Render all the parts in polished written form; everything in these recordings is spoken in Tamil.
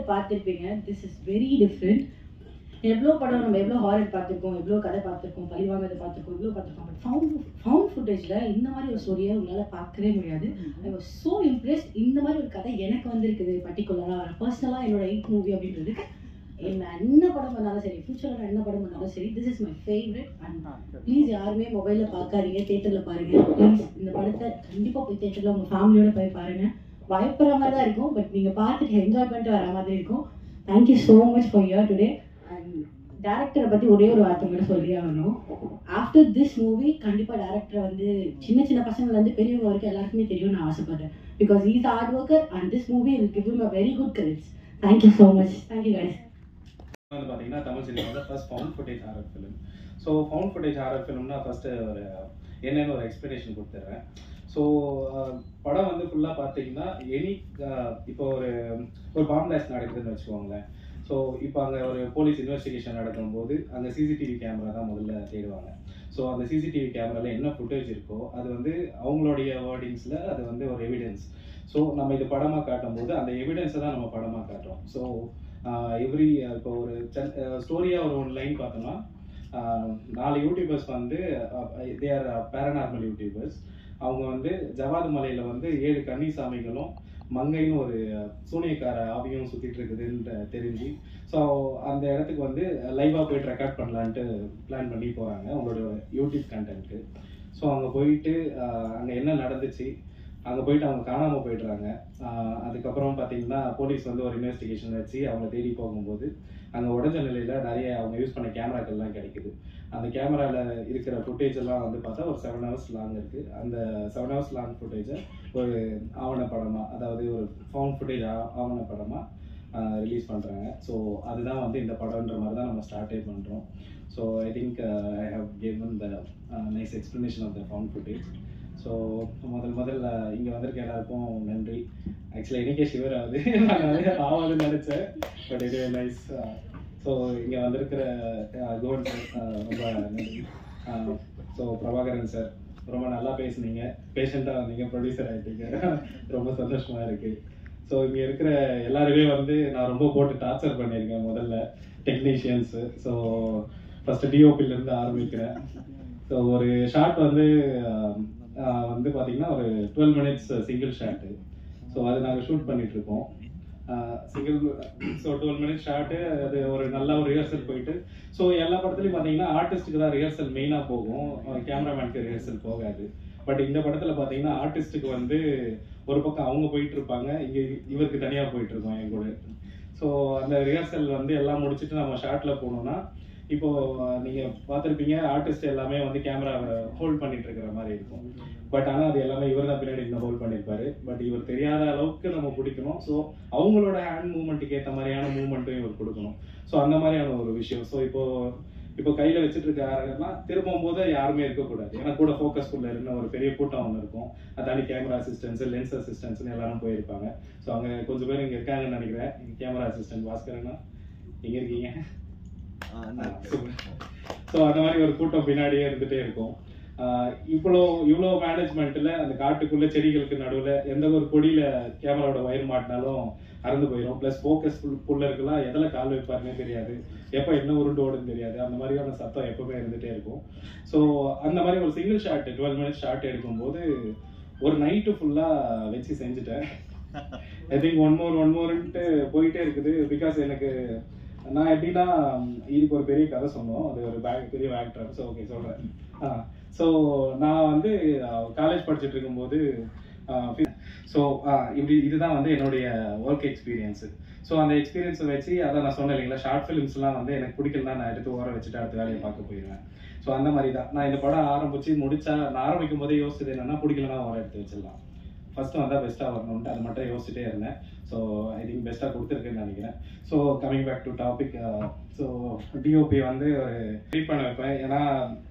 ட்ரெய்லர் பார்த்துருப்பீங்க. This is very different. எவ்வளோ படம் நம்ம எவ்வளோ ஹாரர் பார்த்துருக்கோம், எவ்வளோ கதை பார்த்துருக்கோம், பழிவாங்கதை பார்த்துருக்கோம், எவ்வளோ பார்த்துருக்கோம். பட் ஃபவுண்ட் ஃபுட்டேஜில் இந்த மாதிரி ஒரு ஸ்டோரியை உங்களால் பார்க்கவே முடியாது. I was so impressed. இந்த மாதிரி ஒரு கதை எனக்கு வந்திருக்குது பர்டிகுலராக பர்சனலாக என்னோட 8th மூவி அப்படின்றதுக்கு. என்ன படம் பண்ணாலும் சரி, ஃபியூச்சரில் என்ன படம் பண்ணாலும் சரி, this is my favourite. And please யாருமே மொபைலில் பார்க்காதீங்க, தேட்டரில் பாருங்கள் ப்ளீஸ். இந்த படத்தை கண்டிப்பாக போய் தேட்டரில் உங்கள் ஃபேமிலியோட போய் பாருங்கள். பயப்படுற மாதிரி தான் இருக்கும், பட் நீங்கள் பார்த்துட்டு என்ஜாய் பண்ணிட்டு வர மாதிரி இருக்கும். Thank you so much for your today. And டேரக்டரை பற்றி ஒரே ஒரு வார்த்தை மட்டும் சொல்லி ஆகணும். ஆஃப்டர் திஸ் மூவி கண்டிப்பாக டேரக்டரை வந்து சின்ன சின்ன பசங்கள்லேருந்து பெரியவங்க வரைக்கும் எல்லாருக்குமே தெரியும் நான் ஆசைப்படுறேன். Because is hard worker and this movie will give him a very good corrects. Thank you so much. Thank you guys. வந்து பார்த்தீங்கன்னா தமிழ் சினிமாவோட first found footage horror film. So found footage horror ஃபிலிம்னா ஃபஸ்ட்டு ஒரு என்னென்னு ஒரு எக்ஸ்ப்ளனேஷன் கொடுத்துட்றேன். ஸோ படம் வந்து ஃபுல்லாக பார்த்தீங்கன்னா இப்போ ஒரு பாம் பிளாஸ்ட் நடக்குதுன்னு வச்சுக்கோங்களேன். ஸோ இப்போ அங்கே ஒரு போலீஸ் இன்வெஸ்டிகேஷன் நடக்கும்போது அங்கே சிசிடிவி கேமரா தான் முதல்ல தேடுவாங்க. ஸோ அந்த சிசிடிவி கேமராவில் என்ன ஃபுட்டேஜ் இருக்கோ அது வந்து அவங்களுடைய வேர்டிங்ஸில் அது வந்து ஒரு எவிடன்ஸ். ஸோ நம்ம இது படமாக காட்டும்போது அந்த எவிடன்ஸை தான் நம்ம படமாக காட்டுறோம். ஸோ இப்போ ஒரு ஸ்டோரியாக ஒரு லைன் பார்த்தோம்னா 4 யூடியூபர்ஸ் வந்து தே ஆர் பேரநார்மல் யூடியூபர்ஸ். அவங்க வந்து ஜவாது மலையில் வந்து 7 கன்னிசாமிகளும் மங்கைன்னு ஒரு சூனியக்கார ஆவியும் சுற்றிட்டு இருக்குதுன்னு தெரிஞ்சு ஸோ அந்த இடத்துக்கு வந்து லைவாக போயிட்டு ரெக்கார்ட் பண்ணலான்ட்டு பிளான் பண்ணி போகிறாங்க அவங்களோட யூடியூப் கண்டென்ட்டு. ஸோ அங்கே போயிட்டு அங்கே என்ன நடந்துச்சு, அங்கே போயிட்டு அவங்க காணாமல் போயிடுறாங்க. அதுக்கப்புறம் பார்த்தீங்கன்னா போலீஸ் வந்து ஒரு இன்வெஸ்டிகேஷன் வச்சு அவங்க தேடி போகும்போது அங்கே உடஞ்ச நிலையில் நிறைய அவங்க யூஸ் பண்ண கேமராக்கள்லாம் கிடைக்குது. அந்த கேமராவில் இருக்கிற ஃபுட்டேஜ் எல்லாம் வந்து பார்த்தா ஒரு 7 hours லாங் இருக்குது. அந்த 7 hours லாங் ஃபுட்டேஜை ஒரு ஆவணப்படமாக, அதாவது ஒரு ஃபவுண்ட் ஃபுட்டேஜ் ஆவணப்படமாக ரிலீஸ் பண்ணுறாங்க. ஸோ அதுதான் வந்து இந்த படம்ன்ற மாதிரி தான் நம்ம ஸ்டார்டே பண்ணுறோம். So I think I have given the nice explanation of the found footage. So முதல்ல இங்கே வந்திருக்க எல்லாருக்கும் நன்றி. ஆக்சுவலாக எனக்கே ஷிவர் ஆகுது, நான் நிறைய ஆவாதுன்னு நினச்சேன். பட் இது நைஸ். ஸோ இங்கே வந்திருக்கிற கோவன் சார் ரொம்ப நன்றி. ஸோ பிரபாகரன் சார் ரொம்ப நல்லா பேசுனீங்க, பேஷண்ட்டாக வந்தீங்க, ப்ரொடியூசர் ஆகிட்டீங்க, ரொம்ப சந்தோஷமாக இருக்குது. ஸோ இங்கே இருக்கிற எல்லாருமே வந்து நான் ரொம்ப போட்டு டார்ச்சர் பண்ணியிருக்கேன். முதல்ல டெக்னீஷியன்ஸு. ஸோ ஃபஸ்ட்டு டிஓபிலேருந்து ஆரம்பிக்கிறேன். ஸோ ஒரு ஷார்ட் வந்து பார்த்தீங்கன்னா ஒரு 12 minutes சிங்கிள் ஷாட்டு. ஸோ அது நாங்கள் ஷூட் பண்ணிகிட்ருக்கோம் சிங்கிள். So 12 minutes short. அது ஒரு நல்ல ஒரு ரிஹர்சல் போயிட்டு, ஸோ எல்லா படத்துலையும் பார்த்தீங்கன்னா ஆர்டிஸ்ட்டுக்கு தான் ரிஹர்சல் மெயினாக போகும், கேமராமேனுக்கு ரிஹர்சல் போகாது. பட் இந்த படத்தில் பார்த்தீங்கன்னா ஆர்டிஸ்ட்டுக்கு வந்து ஒரு பக்கம் அவங்க போயிட்டு இருப்பாங்க, இங்கே இவருக்கு தனியாக போயிட்டு இருக்கோம் என் கூட. ஸோ அந்த ரிஹர்சல் வந்து எல்லாம் முடிச்சுட்டு நம்ம ஷார்ட்டில் போகணுன்னா, இப்போ நீங்க பார்த்துருப்பீங்க ஆர்டிஸ்ட் எல்லாமே வந்து கேமராவை ஹோல்ட் பண்ணிட்டு இருக்கிற மாதிரி இருக்கும். பட் ஆனால் அது எல்லாமே இவர் தான் பின்னாடி இந்த ஹோல்ட் பண்ணியிருப்பாரு. பட் இவர் தெரியாத அளவுக்கு நம்ம பிடிக்கணும். ஸோ அவங்களோட ஹேண்ட் மூவ்மெண்ட்டுக்கு ஏற்ற மாதிரியான மூவ்மெண்ட்டும் இவர் கொடுக்கணும். ஸோ அந்த மாதிரியான ஒரு விஷயம். ஸோ இப்போ கையில் வச்சுட்டு இருக்காருன்னா திரும்பும் போது யாருமே இருக்கக்கூடாது. ஏன்னா கூட ஃபோக்கஸ்ஃபுல்ல இருந்த ஒரு பெரிய கூட்டம் ஒன்று இருக்கும். அதாண்டி கேமரா அசிஸ்டன்ஸ், லென்ஸ் அசிஸ்டன்ஸ்னு எல்லாரும் போயிருப்பாங்க. ஸோ அங்கே கொஞ்சம் பேர் இங்கே இருக்காங்கன்னு நினைக்கிறேன். கேமரா அசிஸ்டன்ட் பாஸ்கரனா எங்கே இருக்கீங்க? ஸோ அந்த மாதிரி ஒரு கூட்டம் பின்னாடியே இருந்துகிட்டே இருக்கும். இவ்வளோ மேனேஜ்மெண்ட்டில் அந்த காட்டுக்குள்ளே செடிகளுக்கு நடுவில் எந்த ஒரு கொடியில் கேமராவோட வயர் மாட்டினாலும் அறந்து போயிடும். ப்ளஸ் ஃபோக்கஸ் புல்லருக்குலாம் எதில் கால் வைப்பாருன்னே தெரியாது, எப்போ என்ன உருண்டு ஓடுன்னு தெரியாது. அந்த மாதிரியான சத்தம் எப்பவுமே இருந்துகிட்டே இருக்கும். ஸோ அந்த மாதிரி ஒரு சிங்கிள் ஷாட் 12 minutes ஷாட் எடுக்கும்போது ஒரு நைட்டு ஃபுல்லாக வச்சு செஞ்சுட்டேன். ஐ திங்க் ஒன் மோர்ன்ட்டு போயிட்டே இருக்குது. பிகாஸ் எனக்கு நான் எப்படின்னா இதுக்கு ஒரு பெரிய கதை சொன்னோம், அது ஒரு பெரிய ஆக்டர். ஸோ ஓகே சொல்கிறேன். ஸோ நான் வந்து காலேஜ் படிச்சுட்டு இருக்கும்போது ஸோ இதுதான் வந்து என்னுடைய ஒர்க் எக்ஸ்பீரியன்ஸு. ஸோ அந்த எக்ஸ்பீரியன்ஸை வச்சு அதை நான் சொன்னேன் இல்லைங்களா, ஷார்ட் ஃபிலிம்ஸ்லாம் வந்து எனக்கு பிடிக்கலன்னா நான் எடுத்து ஓர வச்சுட்டு அடுத்த வேலையை பார்க்க போயிடுவேன். ஸோ அந்த மாதிரி தான் நான் இந்த படம் நான் ஆரம்பிக்கும் போதே யோசிச்சது என்னன்னா, பிடிக்கலன்னா ஓர எடுத்து வச்சிடலாம், ஃபர்ஸ்ட் வந்தால் பெஸ்ட்டாக வரணும்ட்டு அது மட்டும் யோசிச்சுட்டே இருந்தேன். ஸோ ஐ திங்க் பெஸ்ட்டாக கொடுத்துருக்குன்னு நினைக்கிறேன். So coming back to topic. So DOP வந்து ஒரு ட்ரீட் பண்ண வைப்பேன். ஏன்னா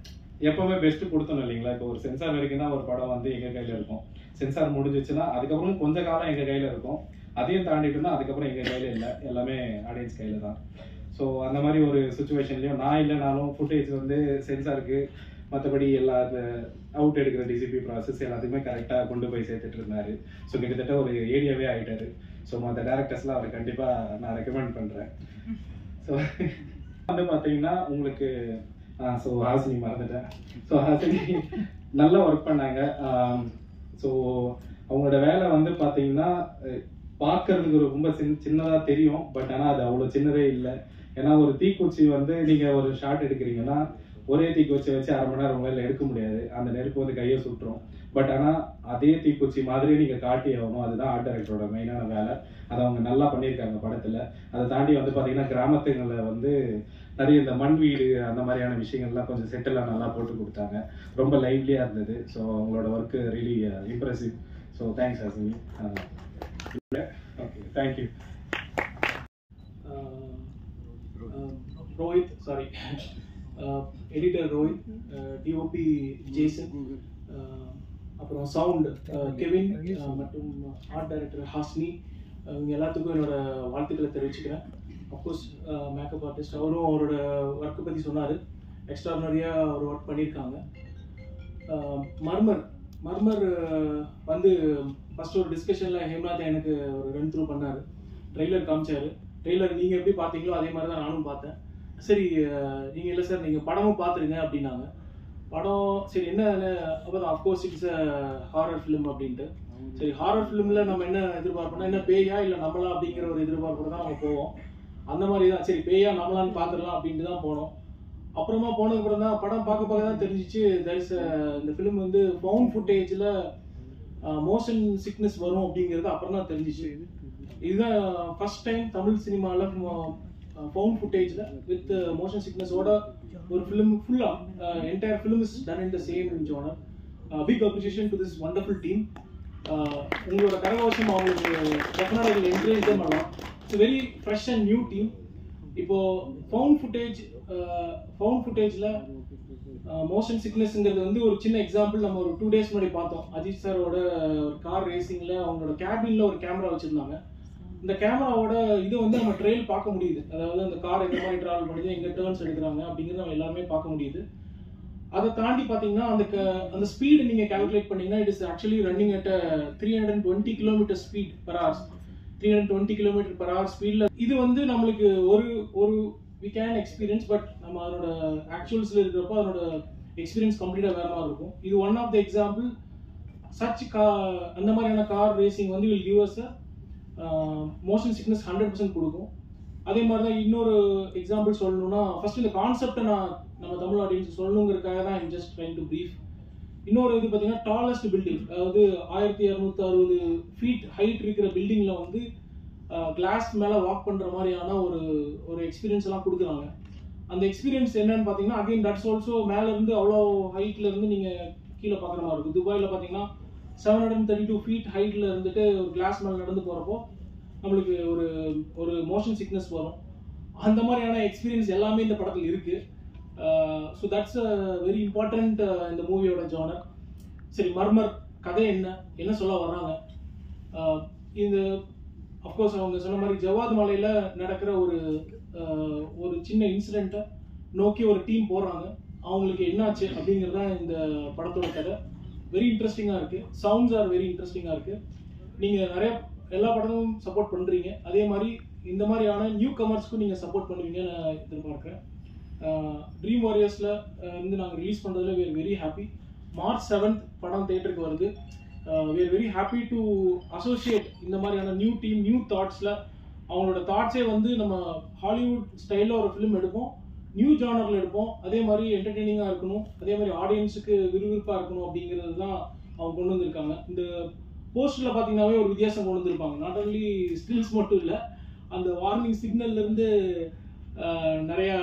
எப்போவுமே பெஸ்ட்டு கொடுத்தோம் இல்லைங்களா. இப்போ ஒரு சென்சார் வரைக்கும் தான் ஒரு படம் வந்து எங்கள் கையில் இருக்கும். சென்சார் முடிஞ்சிச்சுன்னா அதுக்கப்புறம் கொஞ்ச காலம் எங்கள் கையில் இருக்கும். அதையும் தாண்டிட்டுனா அதுக்கப்புறம் எங்கள் கையில் இல்லை, எல்லாமே ஆடியன்ஸ் கையில் தான். ஸோ அந்த மாதிரி ஒரு சுச்சுவேஷன்லையும் நான் இல்லைனாலும் ஃபுட்டேஜ் வந்து சென்சாருக்கு மற்றபடி எல்லா அவுட் எடுக்கிற டிசிபி ப்ராசஸ் எல்லாத்தையுமே கரெக்டாக கொண்டு போய் சேர்த்துட்டு இருந்தாரு. ஸோ கிட்டத்தட்ட ஒரு ஏடியாவே ஆகிட்டாரு. ஸோ மற்ற டேரக்டர்ஸ்லாம் அவரை கண்டிப்பாக நான் ரெக்கமெண்ட் பண்ணுறேன். ஸோ வந்து பார்த்தீங்கன்னா உங்களுக்கு ஸோ ஹாசினி மறந்துட்டேன். ஸோ ஹாசினி நல்லா ஒர்க் பண்ணாங்க. ஸோ அவங்களோட வேலை வந்து பார்த்தீங்கன்னா பார்க்கறதுக்கு ரொம்ப சின்னதாக தெரியும். பட் ஆனால் அது அவ்வளோ சின்னதே இல்லை. ஏன்னா ஒரு தீக்குச்சி வந்து நீங்கள் ஒரு ஷாட் எடுக்கிறீங்கன்னா ஒரே தீக்குச்சி வச்சு 1/2 மணி நேரம் உங்களால் எடுக்க முடியாது. அந்த நெருப்பு வந்து கையை சுட்டுரும். பட் ஆனால் அதே தீக்குச்சி மாதிரி நீங்கள் காட்டி ஆகணும். அதுதான் ஆர்ட் டைரக்டரோட மெயினான வேலை. அதை அவங்க நல்லா பண்ணியிருக்காங்க படத்தில். அதை தாண்டி வந்து பார்த்தீங்கன்னா கிராமத்துங்களில் வந்து நிறைய இந்த மண் வீடு அந்த மாதிரியான விஷயங்கள்லாம் கொஞ்சம் செட்டெல்லாம் நல்லா போட்டு கொடுத்தாங்க. ரொம்ப லைவ்லியாக இருந்தது. ஸோ அவங்களோட work really impressive. So thanks Hasini. Okay, thank you. Rohit, sorry, editor Rohit, DOP Jason, அப்புறம் சவுண்ட் கெவின் மற்றும் ஆர்ட் டைரக்டர் ஹாஸ்னி, இவங்க எல்லாத்துக்கும் என்னோட வாழ்த்துக்களை தெரிவிச்சுக்கிறேன். அஃப்கோர்ஸ் மேக்கப் ஆர்டிஸ்ட் அவரும் அவரோட ஒர்க்கை பற்றி சொன்னார். எக்ஸ்ட்ரானரியாக அவர் ஒர்க் பண்ணியிருக்காங்க. மர்மர் வந்து ஃபஸ்ட் ஒரு டிஸ்கஷனில் ஹேம்நாத் எனக்கு ஒரு ரன் த்ரூ பண்ணார். ட்ரெய்லர் காமிச்சார். ட்ரெய்லர் நீங்கள் எப்படி பார்த்தீங்களோ அதே மாதிரி தான் நானும் பார்த்தேன். சரி நீங்கள் இல்லை சார் நீங்கள் படமும் பார்த்துருங்க அப்படின்னாங்க. படம் சரி என்ன அப்போ of course it's a horror film அப்படின்ட்டு. சரி ஹாரர் ஃபிலிமில் நம்ம என்ன எதிர்பார்ப்போம்னா என்ன பேயா இல்லை நம்மளா அப்படிங்கிற ஒரு எதிர்பார்ப்போடு தான் நம்ம போவோம். அந்த மாதிரி தான் சரி பேயா நம்மளான்னு பார்த்துடலாம் அப்படின்ட்டு தான் போனோம். அப்புறமா போனதுக்கப்புறம் தான் படம் பார்க்க தான் தெரிஞ்சிச்சு இந்த ஃபிலிம் வந்து ஃபவுண்ட் ஃபுட்டேஜில் மோஷன் சிக்னஸ் வரும் அப்படிங்கிறது அப்புறம் தான் தெரிஞ்சிச்சு. இதுதான் ஃபர்ஸ்ட் டைம் தமிழ் சினிமாவில் ஃபவுண்ட் ஃபுட்டேஜில் வித் மோஷன் சிக்னஸோட ஒரு ஃபிலிம் ஃபுல்லாக entire film is done in the same genre. Big appreciation to this wonderful team. உங்களோட கரகோஷம் அவங்களுக்கு டெஃபினட்டாக என்கரேஜ் தான் பண்ணலாம். It's very fresh and new team. இப்போ ஃபவுண்ட் ஃபுட்டேஜில் மோஷன் சிக்னஸ்ங்கிறது வந்து ஒரு சின்ன எக்ஸாம்பிள் நம்ம ஒரு 2 days முன்னாடி பார்த்தோம். அஜித் சாரோட ஒரு கார் ரேசிங்கில் அவங்களோட கேபினில் ஒரு கேமரா வச்சுருந்தாங்க. இந்த கேமராவோட இது வந்து நம்ம ட்ரெயில் பார்க்க முடியுது. அதாவது அந்த கார் எந்த மாதிரி ட்ராவல் பண்ணுது, எங்கே டேர்ன்ஸ் எடுக்கிறாங்க அப்படிங்கிறது நம்ம எல்லாருமே பார்க்க முடியுது. அதை தாண்டி பார்த்தீங்கன்னா அந்த ஸ்பீடு நீங்கள் கால்குலேட் பண்ணீங்கன்னா it is actually running at 320 km speed per hour. 320 km per hour ஸ்பீடில் இது வந்து நம்மளுக்கு ஒரு we can experience, பட் நம்ம அதோட ஆக்சுவல்ஸில் இருக்கிறப்போ அதோட எக்ஸ்பீரியன்ஸ் கம்ப்ளீட்டாக வேற மாதிரி இருக்கும். இது one of the example. Such அந்த மாதிரியான கார் ரேசிங் வந்து will give us motion sickness 100% கொடுக்கும். அதே மாதிரி தான் இன்னொரு எக்ஸாம்பிள் சொல்லணும்னா ஃபர்ஸ்ட் இந்த கான்செப்டை நம்ம தமிழ் ஆடியன்ஸ் சொல்லணுங்கிறதுக்காக தான் I'm just trying to brief. இன்னொரு இது பார்த்தீங்கன்னா டாலஸ்ட் பில்டிங், அதாவது 1260 feet ஹைட் இருக்கிற பில்டிங்கில் வந்து கிளாஸ் மேலே வாக் பண்ணுற மாதிரியான ஒரு எக்ஸ்பீரியன்ஸ் எல்லாம் கொடுக்குறாங்க. அந்த எக்ஸ்பீரியன்ஸ் என்னன்னு பார்த்தீங்கன்னா அகைன் தட்ஸ் ஆல்சோ மேலேருந்து அவ்வளோ ஹைட்டில் இருந்து நீங்கள் கீழே பார்க்குற மாதிரி இருக்கும். துபாயில் பார்த்தீங்கன்னா 732 feet ஹைட்டில் இருந்துட்டு ஒரு கிளாஸ் மேலே நடந்து போகிறப்போ நம்மளுக்கு ஒரு மோஷன் சிக்னஸ் வரும். அந்த மாதிரியான எக்ஸ்பீரியன்ஸ் எல்லாமே இந்த படத்தில் இருக்குது. So that's a very important இந்த மூவியோட ஜானர். சரி மர்மர் கதை என்ன சொல்ல வர்றாங்க? இந்த அஃப்கோர்ஸ் அவங்க சொன்ன மாதிரி ஜவாத் மலையில் நடக்கிற ஒரு சின்ன இன்சிடெண்ட்டை நோக்கி ஒரு டீம் போகிறாங்க. அவங்களுக்கு என்னாச்சு அப்படிங்கிறது தான் இந்த படத்தோட கதை. வெரி இன்ட்ரெஸ்டிங்காக இருக்குது. சவுண்ட்ஸ் ஆர் வெரி இன்ட்ரெஸ்டிங்காக இருக்குது. நீங்கள் எல்லா படமும் சப்போர்ட் பண்ணுறீங்க. அதே மாதிரி இந்த மாதிரியான நியூ கமர்ஸ்க்கும் நீங்கள் சப்போர்ட் பண்ணுவீங்கன்னு நான் எதிர்பார்க்குறேன். ட்ரீம் வாரியர்ஸில் இருந்து நாங்கள் ரிலீஸ் பண்ணுறதுல we are very happy. March 7th படம் தேட்டருக்கு வருது. we are very happy to associate இந்த மாதிரியான நியூ டீம் நியூ தாட்ஸில் அவங்களோட தாட்ஸே வந்து நம்ம ஹாலிவுட் ஸ்டைலில் ஒரு ஃபிலிம் எடுப்போம், நியூ ஜானரில் எடுப்போம், அதே மாதிரி என்டர்டெய்னிங்காக இருக்கணும், அதே மாதிரி ஆடியன்ஸுக்கு விறுவிறுப்பாக இருக்கணும் அப்படிங்கிறது தான் அவங்க கொண்டு வந்திருக்காங்க. இந்த போஸ்டரில் பார்த்தீங்கன்னாவே ஒரு வித்தியாசம் கொண்டு வந்திருப்பாங்க. நாட் ஓன்லி ஸ்டில்ஸ் மட்டும் இல்லை, அந்த வார்னிங் சிக்னல்லேருந்து நிறையா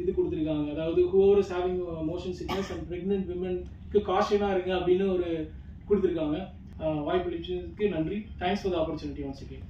இது கொடுத்துருக்காங்க. அதாவது whoever is having motion sickness and pregnant womenக்கு காஷனாக இருங்க அப்படின்னு கொடுத்துருக்காங்க. வாய்ப்பு அளிச்சதுக்கு நன்றி. Thanks for the opportunity once again.